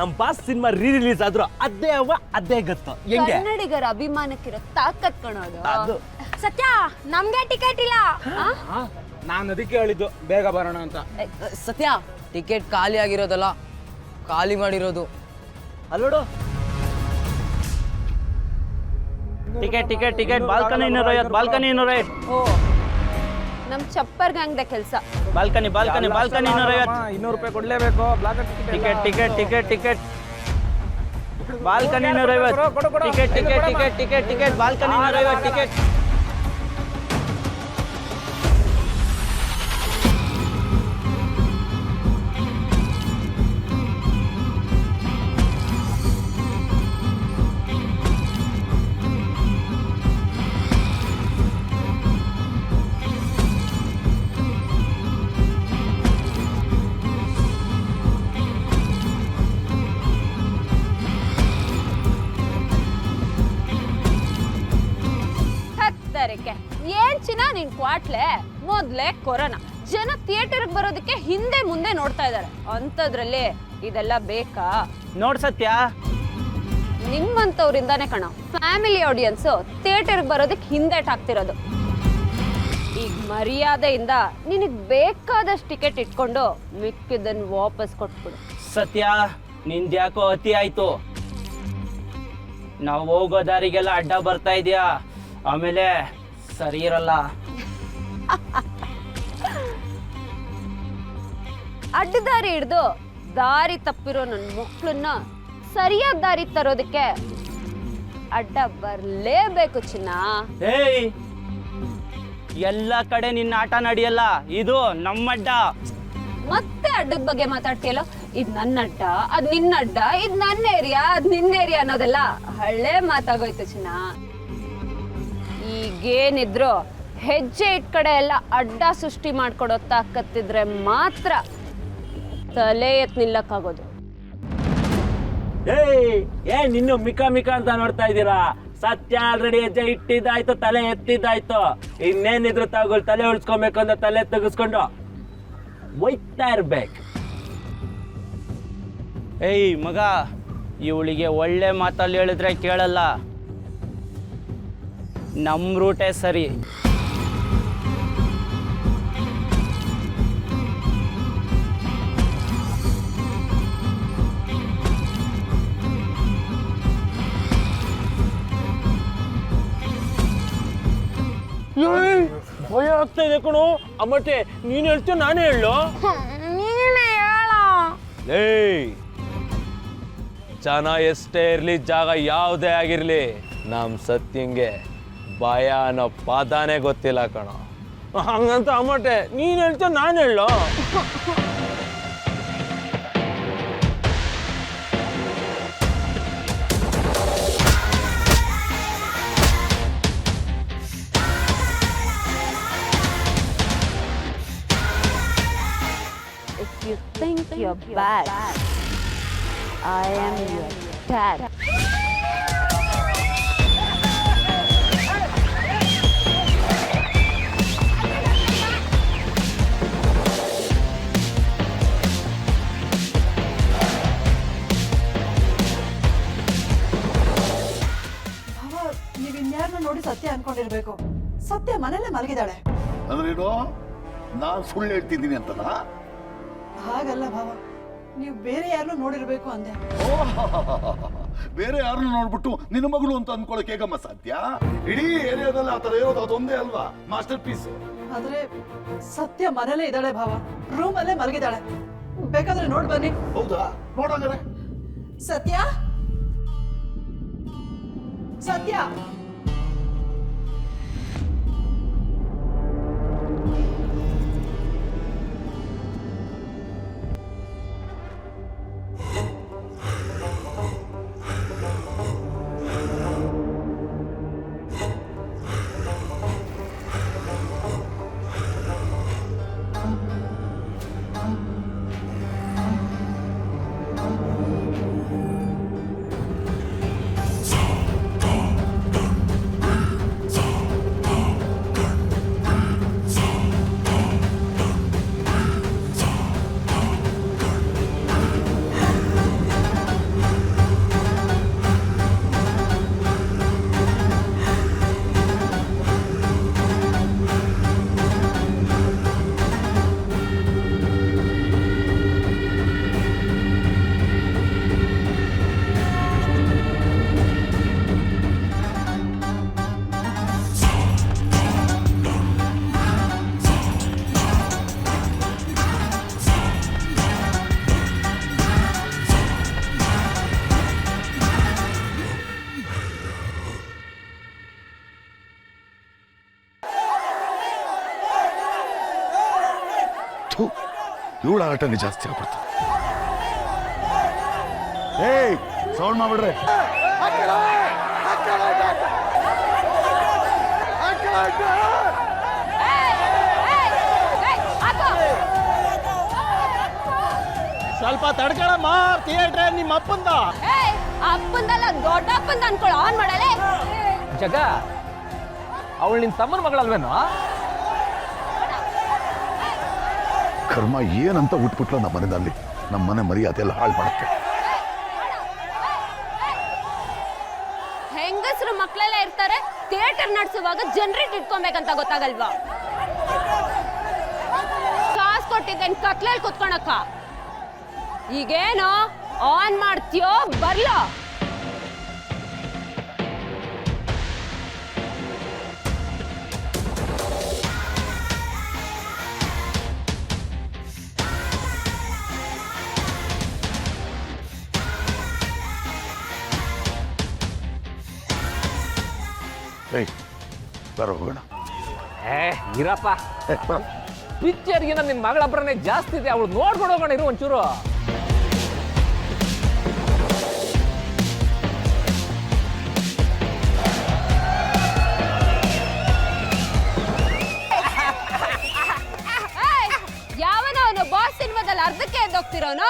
ನಮ್ boss cinema release ಆದ್ರೂ ಅದೇ ಅದೇ ಗೊತ್ತು ಹೆಂಗೆ ಕನ್ನಡಿಗರ ಅಭಿಮಾನಕ್ಕಿರೋ ತಾಕತ್ ಕಣೋದು. ಅದು ಸತ್ಯ ನಮ್ಗೆ ಟಿಕೆಟ್ ಇಲ್ಲ. ನಾನು ಅದಕ್ಕೆ ಹೇಳಿದ್ದು ಬೇಗ ಬರೋಣ ಅಂತ. ಸತ್ಯ ಟಿಕೆಟ್ ಖಾಲಿ ಆಗಿರೋದಲ್ಲ, ಖಾಲಿ ಮಾಡಿರೋದು. ಅಲ್ಲೋಡು ticket ticket ticket balcony 250 balcony 250 ಓ ನಮ್ ಚಪ್ಪರ್ ಗ್ಯಾಂಗ್ದ ಕೆಲಸ. ಬಾಲ್ಕನಿ ಬಾಲ್ಕನಿ ಬಾಲ್ಕನಿ 250 200 ರೂಪಾಯಿ ಕೊಡ್ಲೇಬೇಕು. Ticket ticket ticket ticket balcony 250 ticket ticket ticket ticket ticket balcony 250 ticket. ಏನ್ ಚಿನ್ನ ನಿನ್ ಕ್ವಾಟ್ಲೆ ಮೊದ್ಲೇ ಕೊರೋನಾ, ಜನ ಥಿಯೇಟರ್ಗೆ ಬರೋದಕ್ಕೆ ಹಿಂದೆ ಮುಂದೆ ನೋಡ್ತಾ ಇದಾರೆ. ಅಂತದ್ರಲ್ಲಿ ಇದೆಲ್ಲ ಬೇಕಾ? ನೋಡ್ ಸತ್ಯ, ನಿಮ್ಮಂತವ್ರಿಂದಾನೇ ಕಣ ಫ್ಯಾಮಿಲಿ ಆಡಿಯನ್ಸ್ ಥಿಯೇಟರ್ಗೆ ಬರೋದಕ್ಕೆ ಹಿಂದೆಟಾಗ್ತಿರೋದು. ಈಗ ಮರ್ಯಾದೆಯಿಂದ ನಿನಗ್ ಬೇಕಾದಷ್ಟು ಟಿಕೆಟ್ ಇಟ್ಕೊಂಡು ಮಿಕ್ಕಿದ್ದನ್ನು ವಾಪಸ್ ಕೊಟ್ಬಿಡು. ಸತ್ಯ ನಿಂದ್ಯಾಕೋ ಅತಿ ಆಯ್ತು. ನಾವು ಹೋಗೋ ದಾರಿಗೆಲ್ಲ ಅಡ್ಡ ಬರ್ತಾ ಇದೀಯಾ, ಆಮೇಲೆ ಸರಿ ಇರಲ್ಲ. ಅಡ್ಡದಾರಿ ಹಿಡ್ದು ದಾರಿ ತಪ್ಪಿರೋ ನನ್ನ ಮಕ್ಕಳನ್ನ ಸರಿಯಾದ ದಾರಿ ತರೋದಕ್ಕೆ ಅಡ್ಡ ಬರ್ಲೇಬೇಕು ಚಿನ್ನ. ಏಯ್, ಎಲ್ಲ ಕಡೆ ನಿನ್ನ ಆಟ ನಡೆಯಲ್ಲ, ಇದು ನಮ್ಮಡ್ಡ. ಮತ್ತೆ ಅಡ್ಡದ ಬಗ್ಗೆ ಮಾತಾಡ್ತೀಯಲ್ಲ, ಇದ್ ನನ್ನ ಅಡ್ಡ, ಅದ್ ನಿನ್ನ ಅಡ್ಡ, ಇದ್ ನನ್ನ ಏರಿಯಾ, ಅದ್ ನಿನ್ನ ಏರಿಯಾ ಅನ್ನೋದೆಲ್ಲ ಹಳೆ ಮಾತಾಗೋಯ್ತು ಚಿನ್ನ. ಈಗೇನಿದ್ರು ಹೆಜ್ಜೆ ಇಟ್ ಕಡೆ ಎಲ್ಲ ಅಡ್ಡ ಸೃಷ್ಟಿ ಮಾಡ್ಕೊಡೋ ತಾಕತ್ತಿದ್ರೆ ಮಾತ್ರ ತಲೆ ಎತ್ ನಿಲ್ಲಕ್ಕಾಗೋದು. ಏನ್ ಇನ್ನು ಮಿಕಾ ಮಿಕಾ ಅಂತ ನೋಡ್ತಾ ಇದ್ದೀರಾ? ಸತ್ಯ ಆಲ್ರೆಡಿ ಹೆಜ್ಜೆ ಇಟ್ಟಿದ್ದಾಯ್ತು, ತಲೆ ಎತ್ತಿದ್ದಾಯ್ತು. ಇನ್ನೇನಿದ್ರು ತಗೊಳ್ ತಲೆ ಉಳ್ಸ್ಕೊಬೇಕು ಅಂದ್ರೆ ತಲೆ ತೆಗೆಸ್ಕೊಂಡು ಒಯ್ತಾ ಇರ್ಬೇಕು. ಏಯ್ ಮಗ, ಇವಳಿಗೆ ಒಳ್ಳೆ ಮಾತಲ್ಲಿ ಹೇಳಿದ್ರೆ ಕೇಳಲ್ಲ. ನಮ್ ರೂಟೇ ಸರಿ. ಭಯ ಆಗ್ತಾ ಇದೆ ಕಣು. ಅಮ್ಮಟ್ಟೆ ನೀನ್ ಹೇಳ್ತೀಯ ನಾನೇ ಹೇಳು? ನೀನೇ ಹೇಳ. ಏಯ್, ಜನ ಎಷ್ಟೇ ಇರ್ಲಿ, ಜಾಗ ಯಾವುದೇ ಆಗಿರ್ಲಿ, ನಮ್ ಸತ್ಯಂಗೆ ಭಯ ಅನ್ನೋ ಪಾದಾನೇ ಗೊತ್ತಿಲ್ಲ ಕಣ. ಹಂಗಂತ ಅಮ್ಮಟ್ಟೆ ನೀನ್ ಹೇಳ್ತೀಯ ನಾನು ಹೇಳು? If you think you're bad, I am your dad. ನೀವಿನ್ಯಾರನ್ನ ನೋಡಿ ಸತ್ಯ ಅನ್ಕೊಂಡಿರ್ಬೇಕು. ಸತ್ಯ ಮನೇಲೆ ಮಲಗಿದಾಳೆ. ಅಂದ್ರೇನು? ನಾನ್ ಸುಳ್ಳು ಹೇಳ್ತಿದ್ದೀನಿ ಅಂತನಾ? ಹಾಗಲ್ಲ ಭಾವ, ನೀವು ಬೇರೆ ಯಾರನ್ನೂ ನೋಡಿರ್ಬೇಕು ಅಂದೆ. ಬೇರೆ ಯಾರನ್ನು ನೋಡ್ಬಿಟ್ಟು ನಿನ್ನ ಮಗಳು ಅಂತ ಅನ್ಕೊಳಕ್ ಹೇಗಮ್ಮ ಸಾಧ್ಯ? ಇಡೀ ಏರಿಯಾದಲ್ಲಿ ಆತರ ಇರೋದು ಅದೊಂದೇ ಅಲ್ವಾ ಮಾಸ್ಟರ್ ಪೀಸ್. ಆದ್ರೆ ಸತ್ಯ ಮನೇಲೆ ಇದ್ದಾಳೆ ಭಾವ, ರೂಮ್ ಅಲ್ಲೇ ಮಲಗಿದಾಳೆ. ಬೇಕಾದ್ರೆ ನೋಡ್ ಬನ್ನಿ. ಹೌದಾ? ನೋಡಂಗಾರೆ. ಸತ್ಯ, ಸತ್ಯ. ಇವಳ ಆಟನೇ ಜಾಸ್ತಿ ಆಗ್ಬಿಡ್ತು. ಏಯ್ ಸೌಂಡ್ ಮಾಡ್ಬಿಡ್ರೆ. ಸ್ವಲ್ಪ ತಡ್ಕೊಳಮ್ಮ, ಥಿಯೇಟ್ರ್ ನಿಮ್ಮ ಅಪ್ಪಂದ. ಅಪ್ಪಂದಲ್ಲ ದೊಡ್ಡ ಅಪ್ಪಂದ ಅನ್ಕೊಳ್ಳೋ ಆನ್ ಮಾಡಲೇ. ಜಗ, ಅವಳು ನಿನ್ ತಮ್ಮನ ಮಗಳಲ್ವೇನೋ? ಕರ್ಮ ಏನಂತ ಉಟ್ಬಿಟ್ಲು ನಮ್ಮ ಮನೆಯಲ್ಲಿ. ನಮ್ಮ ಮನೆ ಮರ್ಯಾದೆ ಎಲ್ಲ ಹಾಳು ಮಾಡಕ್ಕೆ. ಹೆಂಗಸರು ಮಕ್ಕಳೆಲ್ಲ ಇರ್ತಾರೆ, ಥಿಯೇಟರ್ ನಡೆಸುವಾಗ ಜನರೇಟ್ ಇಟ್ಕೊಬೇಕಂತ ಗೊತ್ತಾಗಲ್ವಾ? ಕಾಸು ಕೊಟ್ಟಿದ್ದೇನ್ ಕತ್ಲಲ್ಲಿ ಕುತ್ಕೊಳಕ್ಕ. ಈಗೇನೋ ಆನ್ ಮಾಡ್ತೀಯೋ ಬರ್ಲೋ? ಏಯ್ ಬರೋ ಹೋಗೋಣ. ಇರಪ್ಪ, ಪಿಕ್ಚರ್ಗಿನ ನಿನ್ ಮಗಳೊಬ್ಬರನ್ನೇ ಜಾಸ್ತಿ ಇದೆ. ಅವಳು ನೋಡ್ಕೊಂಡು ಹೋಗೋಣ ಇರು ಒಂಚೂರು. ಯಾವನ ಅವನು ಬಾಸ್ ಸಿನಿಮಾದಲ್ಲಿ ಅರ್ಧಕ್ಕೆ ಎದ್ದೋಗ್ತಿರೋನು?